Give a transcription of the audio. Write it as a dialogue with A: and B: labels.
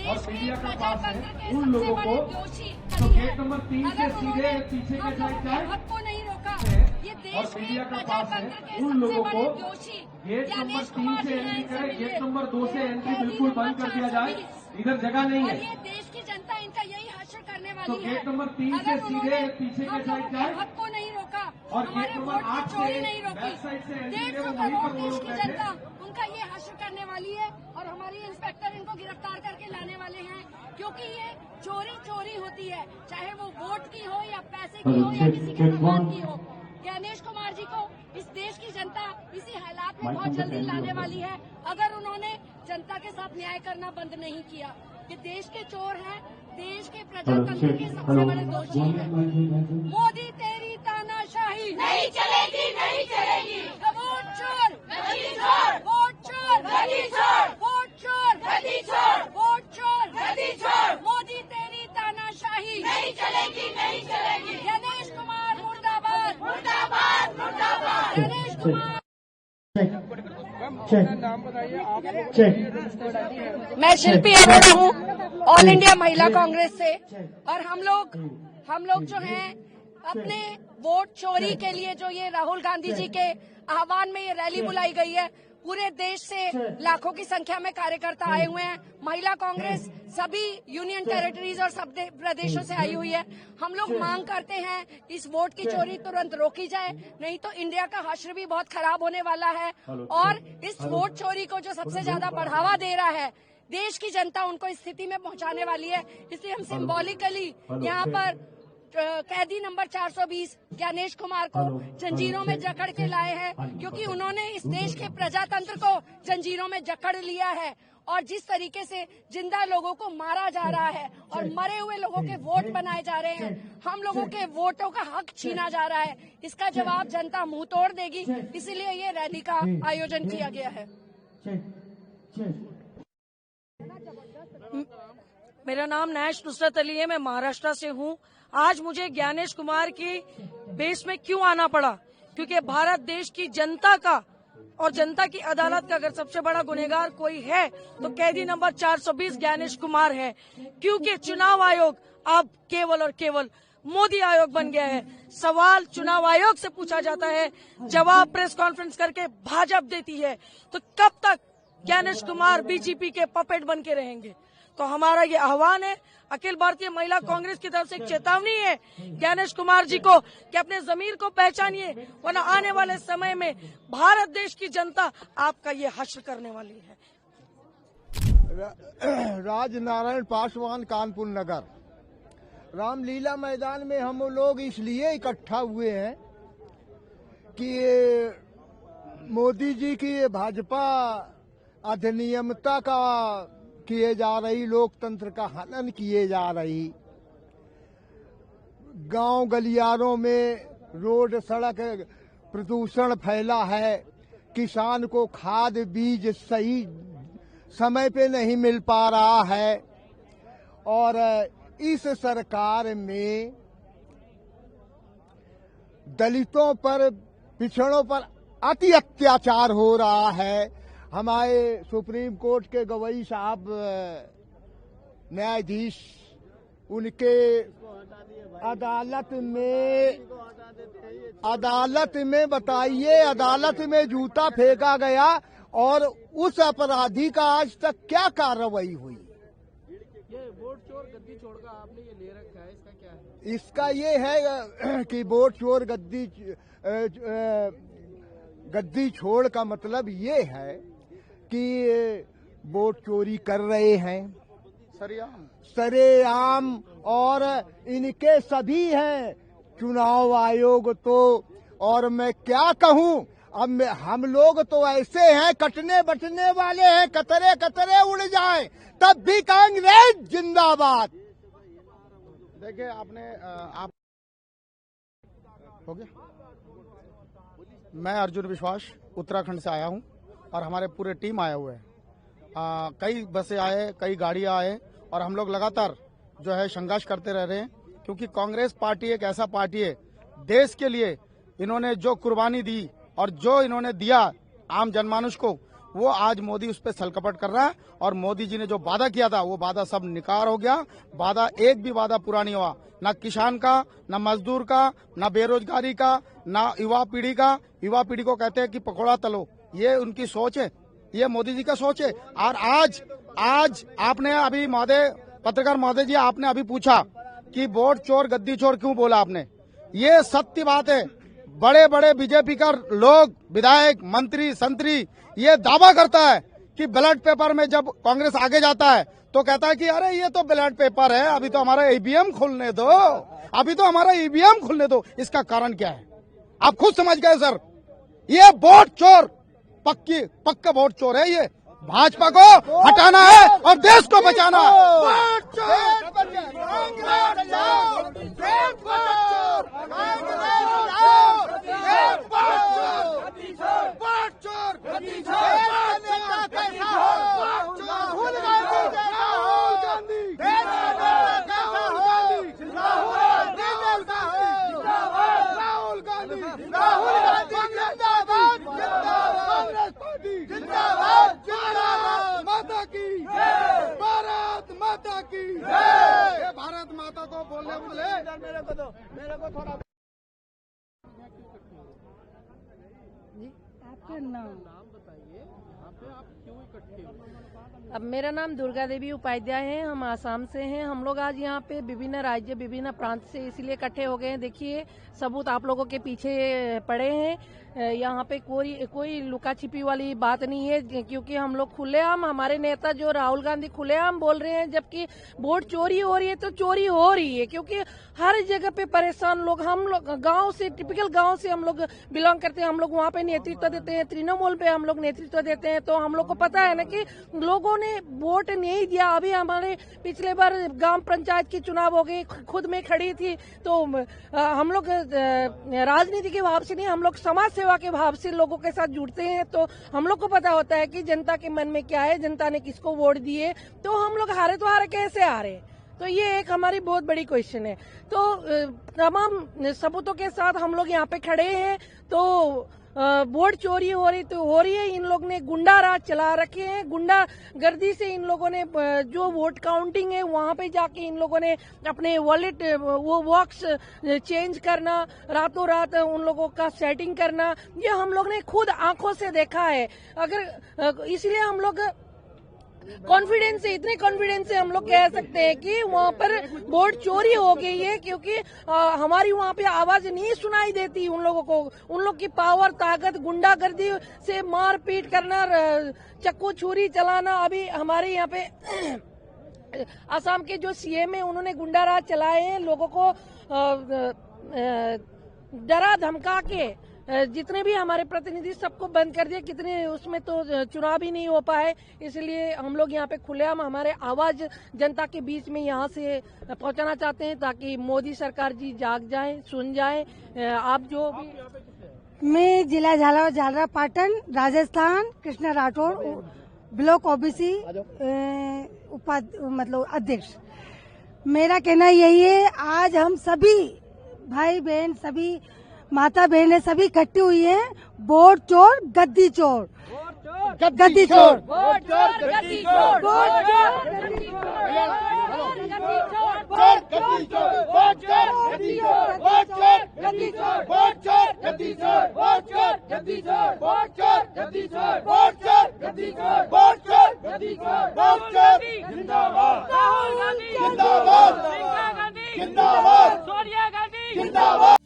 A: और मीडिया का पास है उन लोगों को तो गेट नंबर 3 से सीधे पीछे के साइड जाए
B: को नहीं रोका। ये
A: और
B: देश
A: मीडिया का
B: के
A: पास है
B: प्रजातंत्र के
A: उन लोगों
B: सबसे
A: को
B: बड़े दोषी
A: गेट नंबर
B: ज्ञानेश
A: 3
B: कुमार
A: से
B: जी
A: एंट्री
B: हैं
A: करें,
B: इनसे
A: गेट नंबर 2 से एंट्री
B: कैदी
A: बिल्कुल बंद
B: नंबर
A: कर दिया जाए,
B: 420।
A: इधर जगह नहीं
B: और
A: है।
B: ये देश की जनता इनका यही हश्र करने
A: तो
B: वाली है।
A: गेट नंबर 3 से
B: अगर
A: सीधे
B: उन्होंने
A: पीछे के
B: हम
A: साइड
B: लोगों
A: जाए
B: के हक को नहीं रोका,
A: और
B: हमारे
A: गेट नंबर
B: वोट की
A: 8
B: चोरी
A: से
B: नहीं रोकी,
A: बैक साइड से एंट्री
B: 150
A: है, वो वहीं
B: करोड़
A: पर वो
B: देश
A: लोग
B: की
A: बैठे।
B: जनता उनका ये हश्र करने वाली है और हमारी इंस्पेक्टर इनको गिरफ्तार करके लाने वाले हैं, क्योंकि ये चोरी होती है, चाहे वो वोट की हो या पैसे की हो या किसी के सम्मान की हो। ज्ञानेश कुमार जी को इस देश की जनता इसी हालात में बहुत जल्दी लाने वाली है, अगर उन्होंने जनता के साथ न्याय करना बंद नहीं किया। ये देश के चोर हैं, देश के प्रजातंत्र के सबसे बड़े दोषी हैं। मोदी तेरी तानाशाही नहीं चलेगी, नहीं चलेगी। वोट चोर, गद्दी छोड़, वोट चोर, गद्दी छोड़, वोट चोर, गद्दी छोड़, वोट चोर, गद्दी छोड़। मोदी तेरी तानाशाही नहीं चलेगी, नहीं चलेगी। गणेश कुमार मुर्दाबाद, मुर्दाबाद, मुर्दाबाद। गणेश कुमार। मैं शिल्पी अरोड़ा हूँ, ऑल इंडिया महिला कांग्रेस से, और हम लोग जो हैं अपने वोट चोरी के लिए जो ये राहुल गांधी जी के आह्वान में ये रैली बुलाई गई है, पूरे देश से लाखों की संख्या में कार्यकर्ता आए हुए हैं। महिला कांग्रेस सभी यूनियन टेरिटरीज और सब प्रदेशों से आई हुई है। हम लोग मांग करते हैं इस वोट की चोरी तुरंत रोकी जाए, नहीं तो इंडिया का हश्र भी बहुत खराब होने वाला है। और इस वोट चोरी को जो सबसे ज्यादा बढ़ावा दे रहा है, देश की जनता उनको इस स्थिति में पहुंचाने वाली है। इसलिए हम सिंबॉलिकली यहाँ पर कैदी नंबर 420 ज्ञानेश कुमार को जंजीरों में जकड़ के लाए हैं, क्योंकि उन्होंने इस देश के प्रजातंत्र को जंजीरों में जकड़ लिया है। और जिस तरीके से जिंदा लोगों को मारा जा रहा है और मरे हुए लोगों के वोट बनाए जा रहे हैं, हम लोगों के वोटों का हक छीना जा रहा है, इसका जवाब जनता मुंह तोड़ देगी। इसीलिए ये रैली का आयोजन किया गया है। मेरा नाम नैश नुसरत अली है, मैं महाराष्ट्र से हूँ। आज मुझे ज्ञानेश कुमार की बेस में क्यों आना पड़ा, क्योंकि भारत देश की जनता का और जनता की अदालत का अगर सबसे बड़ा गुनहगार कोई है तो कैदी नंबर 420 ज्ञानेश कुमार है। क्योंकि चुनाव आयोग अब केवल और केवल मोदी आयोग बन गया है। सवाल चुनाव आयोग से पूछा जाता है, जवाब प्रेस कॉन्फ्रेंस करके भाजपा देती है। तो कब तक ज्ञानेश कुमार बीजेपी के पपेट बन के रहेंगे? तो हमारा ये आह्वान है अखिल भारतीय महिला कांग्रेस की तरफ से, एक चेतावनी है ज्ञानेश कुमार जी को कि अपने जमीर को पहचानिए, वरना आने वाले समय में भारत देश की जनता आपका ये हश्र करने वाली है।
C: राजनारायण पासवान, कानपुर नगर। रामलीला मैदान में हम लोग इसलिए इकट्ठा हुए हैं कि मोदी जी की भाजपा अधिनियमता का किए जा रही, लोकतंत्र का हनन किए जा रही, गांव गलियारों में रोड सड़क प्रदूषण फैला है, किसान को खाद बीज सही समय पे नहीं मिल पा रहा है, और इस सरकार में दलितों पर, पिछड़ों पर अति अत्याचार हो रहा है। हमारे सुप्रीम कोर्ट के गवई साहब न्यायाधीश, उनके अदालत में बताइए, अदालत में जूता फेंका गया और उस अपराधी का आज तक क्या कार्रवाई हुई?
D: ये वोट चोर गद्दी चोर का आपने ये ले रखा है, इसका क्या है?
C: इसका ये है कि वोट चोर गद्दी छोड़ का मतलब ये है कि वोट चोरी कर रहे हैं सरेआम, और इनके सभी हैं चुनाव आयोग तो। और मैं क्या कहूं, अब हम लोग तो ऐसे हैं, कटने बटने वाले हैं, कतरे कतरे उड़ जाएं तब भी कांग्रेस जिंदाबाद।
D: देखिए आपने आप हो गया। मैं अर्जुन विश्वास उत्तराखंड से आया हूं और हमारे पूरे टीम आया हुए हैं। कई बसें आए, कई गाड़ियां आए, और हम लोग लगातार जो है संघर्ष करते रह रहे हैं, क्योंकि कांग्रेस पार्टी एक ऐसा पार्टी है, देश के लिए इन्होंने जो कुर्बानी दी और जो इन्होंने दिया आम जनमानुष को, वो आज मोदी उस पर छलकपट कर रहा है। और मोदी जी ने जो वादा किया था वो वादा सब निकार हो गया। वादा एक भी वादा पूरा नहीं हुआ, ना किसान का, ना मजदूर का, ना बेरोजगारी का, ना युवा पीढ़ी का। युवा पीढ़ी को कहते हैं कि पकौड़ा तलो, ये उनकी सोच है, ये मोदी जी का सोच है। और आज आपने अभी महोदय, पत्रकार महोदय जी, आपने अभी पूछा कि वोट चोर गद्दी चोर क्यों बोला आपने। ये सत्य बात है। बड़े बड़े बीजेपी का लोग, विधायक, मंत्री, संतरी ये दावा करता है कि बैलेट पेपर में जब कांग्रेस आगे जाता है तो कहता है कि अरे ये तो बैलेट पेपर है, अभी तो हमारा ईवीएम खोलने दो, अभी तो हमारा ईवीएम खोलने दो। इसका कारण क्या है आप खुद समझ गए सर। ये वोट चोर, पक्का वोट चोर है। ये भाजपा को हटाना है और देश को बचाना है। भारत माता को बोलने बोले मेरे को थोड़ा
B: आपका नाम बताइए, यहाँ पे आप क्यों इकट्ठे हुए? अब मेरा नाम दुर्गा देवी उपाध्याय है, हम आसाम से हैं। हम लोग आज यहाँ पे विभिन्न राज्य, विभिन्न प्रांत से इसलिए इकट्ठे हो गए हैं। देखिए सबूत आप लोगों के पीछे पड़े हैं। यहाँ पे कोई लुका छिपी वाली बात नहीं है, क्योंकि हम लोग खुलेआम, हमारे नेता जो राहुल गांधी खुलेआम बोल रहे हैं। जबकि वोट चोरी हो रही है तो चोरी हो रही है, क्योंकि हर जगह पे परेशान लोग, हम लोग गांव से, टिपिकल गांव से हम लोग बिलोंग करते हैं। हम लोग वहाँ पे नेतृत्व देते हैं, तृणमूल पे हम लोग नेतृत्व देते हैं। तो हम लोग को पता है ना कि लोगों ने वोट नहीं दिया। अभी हमारे पिछले बार ग्राम पंचायत की चुनाव हो गई, खुद में खड़ी थी। तो हम लोग राजनीति के भाव से नहीं, हम लोग समाज सेवा के भाव से लोगों के साथ जुड़ते हैं। तो हम लोग को पता होता है कि जनता के मन में क्या है, जनता ने किसको वोट दिए। तो हम लोग हारे तो हारे, कैसे हारे? तो ये एक हमारी बहुत बड़ी क्वेश्चन है। तो तमाम सबूतों के साथ हम लोग यहाँ पे खड़े हैं। तो वोट चोरी हो रही है। इन लोग ने गुंडा राज चला रखे हैं। गुंडा गर्दी से इन लोगों ने जो वोट काउंटिंग है वहां पे जाके इन लोगों ने अपने वॉलेट, वो बॉक्स चेंज करना, रातों रात उन लोगों का सेटिंग करना, ये हम लोग ने खुद आंखों से देखा है। अगर इसलिए हम लोग कॉन्फिडेंस से, इतने कॉन्फिडेंस से हम लोग कह सकते हैं कि वहाँ पर वोट चोरी हो गई है, क्योंकि हमारी वहाँ पे आवाज नहीं सुनाई देती उन लोगों को। उन लोग की पावर, ताकत, गुंडागर्दी से मार पीट करना, चक्कू छुरी चलाना। अभी हमारे यहाँ पे असम के जो सीएम है उन्होंने गुंडा राज चलाए हैं, लोगों को डरा धमका के जितने भी हमारे प्रतिनिधि सबको बंद कर दिया। कितने उसमें तो चुनाव ही नहीं हो पाए। इसलिए हम लोग यहाँ पे खुलेआम हमारे आवाज जनता के बीच में यहाँ से पहुँचाना चाहते हैं, ताकि मोदी सरकार जी जाग जाए, सुन जाए। आप जो भी,
E: मैं जिला झालरा पाटन, राजस्थान, कृष्णा राठौर, ब्लॉक ओबीसी मतलब अध्यक्ष। मेरा कहना यही है, आज हम सभी भाई बहन, सभी माता बहनें सभी इकट्ठी हुई हैं। वोट चोर गद्दी चोर, गद्दी चोर,
B: वोट चोर गद्दी चोर, वोट चोर गद्दी चोर, वोट चोर गद्दी चोर, वोट चोर गद्दी चोर, वोट चोर गद्दी चोर, वोट चोर गद्दी चोर, वोट चोर गद्दी चोर, वोट चोर गद्दी चोर, वोट चोर गद्दी चोर, वोट चोर जिंदाबाद, राहुल गांधी जिंदाबाद, प्रियंका गांधी जिंदाबाद, सोनिया गांधी जिंदाबाद।